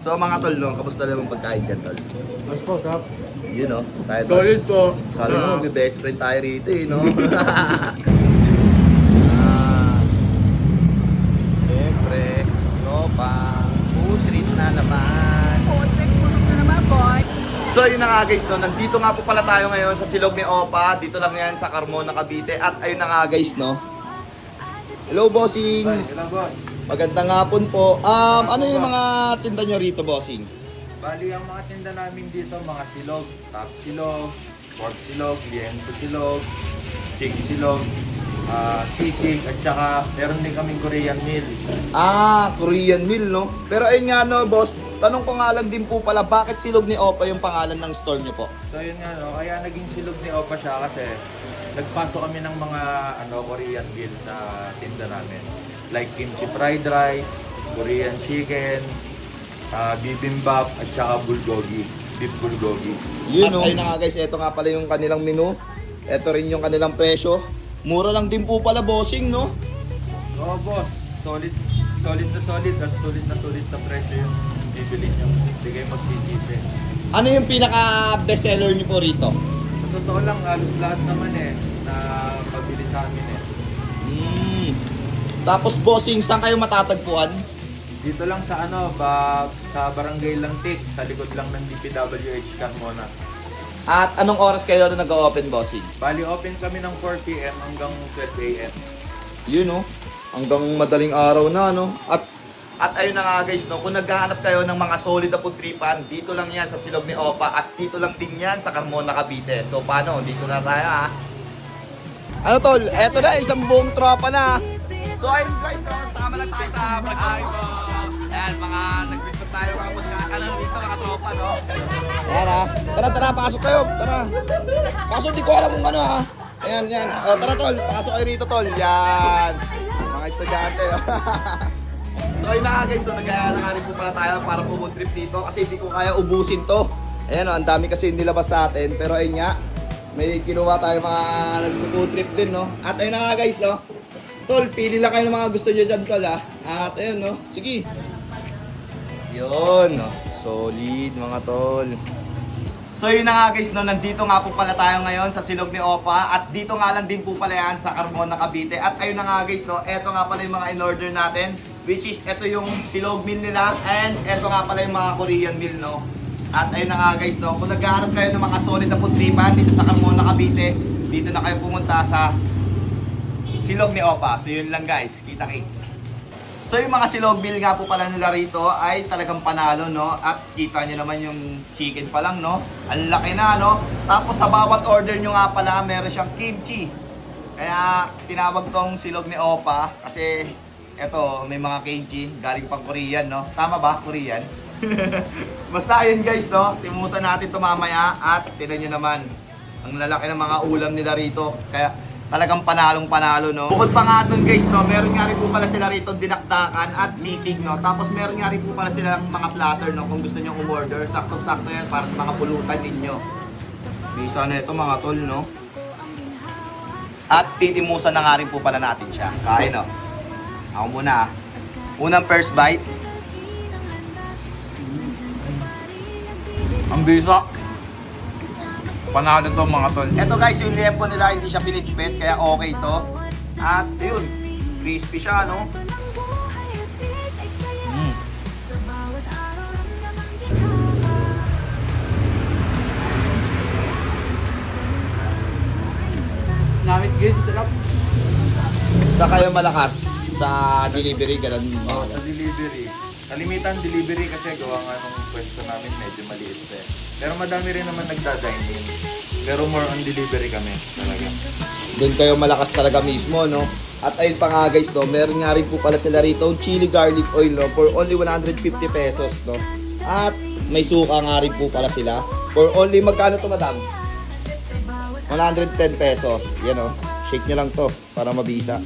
So mga tol, no, kamusta naman pagkain dyan, tol? Mas po, sap. Yun, no? Tayo, tol. Solid po. Kala mo, may best friend tayo rito, eh, no? Siyempre, tropa, food trip na naman. So yun na nga guys, no? Nandito nga po pala tayo ngayon sa Silog ni Opa. Dito lang yan sa Carmona, Cavite. At ayun na nga guys, no? Hello, bossing! Hello, boss. Magandang hapon po. Ano yung mga tinda nyo rito, bossing? Bali, ang mga tinda namin dito, mga silog, top silog, pork silog, liento silog, chick silog, sisig, at saka meron din kaming Korean meal. Korean meal, no? Pero ayun nga, no, boss, tanong ko nga lang din po pala, bakit Silog ni Opa yung pangalan ng store nyo po? So yun nga, no, kaya naging silog ni Opa siya kasi nagpasok kami ng mga Korean meal sa tinda namin. Like kimchi fried rice, Korean chicken, bibimbap, at saka bulgogi, beef bulgogi. Yun, no? At ayun na nga guys, ito nga pala yung kanilang menu. Ito rin yung kanilang presyo. Mura lang din po pala, bossing, no? Oo, boss. Solid na solid. At solid sa presyo yung bibili nyo. Hindi kayo magsisisi. Ano yung pinaka bestseller nyo po rito? Sa totoo lang, halos lahat naman na pabili sa amin Tapos, bossing, saan kayo matatagpuan? Dito lang sa sa Barangay Langtik, sa likod lang ng DPWH Carmona. At anong oras kayo na nag-open, bossing? Bali, open kami ng 4 PM hanggang 12 AM. Yun, no? Hanggang madaling araw na, no? At ayun na nga guys, no? Kung naghahanap kayo ng mga solid na food tripan, dito lang yan sa Silog ni Opa at dito lang din yan sa Carmona, Cavite. So paano? Dito na tayo, ha? Ano tol? Eto na, isang buong tropa na. So ayun guys, no? Sama lang tayo sa pagkain ko. Ayan, mga nag-video tayo, mga pagkakan dito, mga tropa, no? Ayan, ha? Tara, pasok kayo. Tara. Kaso di ko alam kung ano, ha? Ayan, yan. O, tara tol, pasok kayo rito tol. Yan. Mga estudyante, oh. So ayun na nga guys, so nag-aala nga rin po pala tayo para po food trip dito kasi hindi ko kaya ubusin to. Ayan o, ang dami kasi nilabas sa atin, pero ayun nga, may kinuha tayo mga nag-food trip din, no? At ayun na nga guys, no? Tol, pili lang kayo ng mga gusto nyo dyan, tol, ha? At ayun, no? Sige. Yun, no? Solid, mga tol. So yun na nga guys, no? Nandito nga po pala tayo ngayon sa Silog ni Opa at dito nga lang din po pala yan sa Carmona, Cavite. At ayun na nga guys, no? Eto nga pala yung mga in-order natin, which is ito yung silog meal nila and eto nga pala yung mga Korean meal, no? At ayun na nga guys, no? Kung naghahanap kayo ng mga solid na food tripan dito sa Carmona, Cavite, dito na kayo pumunta sa Silog ni Opa. So yun lang guys, kita-kits. So yung mga silog meal nga po pala nila rito ay talagang panalo, no? At kita nyo naman yung chicken pa lang, no? Ang laki na, no? Tapos sa bawat order nyo nga pala, meron siyang kimchi. Kaya tinawag tong Silog ni Opa kasi eto, may mga kimchi galing pang Korean, no? Tama ba? Korean? Basta ayun guys, no? Timusan natin ito mamaya at tinan nyo naman ang lalaki ng mga ulam nila rito. Kaya talagang panalong-panalo, no? Bukod pa nga dun guys, no? Meron nga rin po pala sila rito dinakdakan at sisig, no? Tapos meron nga rin po pala sila mga platter, no? Kung gusto nyo umorder, saktong-sakto yan para sa mga pulutan ninyo. Bisa na ito mga tol, no? At titimusan na nga rin po pala natin siya. Kain, no? Ako muna, unang first bite. Ang bisa. Panalo to mga tol. Ito guys, yung liempo nila hindi siya pinitpit, kaya okay to. At yun, crispy siya, no? Namit good, trap. Sa kayo malakas sa delivery, ganun. Sa delivery. Kalimitan delivery kasi gawa nga nung pwesto namin medyo maliit eh. Pero madami rin naman nagda-dine in. Pero more on delivery kami talaga. Doon kayo malakas talaga mismo, no? At ayun pa nga guys, no? Meron nga rin po pala sila rito chili garlic oil, no? For only 150 pesos, no? At may suka nga rin po pala sila. For only, magkano to madam? 110 pesos. Yan, no? Shake nyo lang to para mabisa.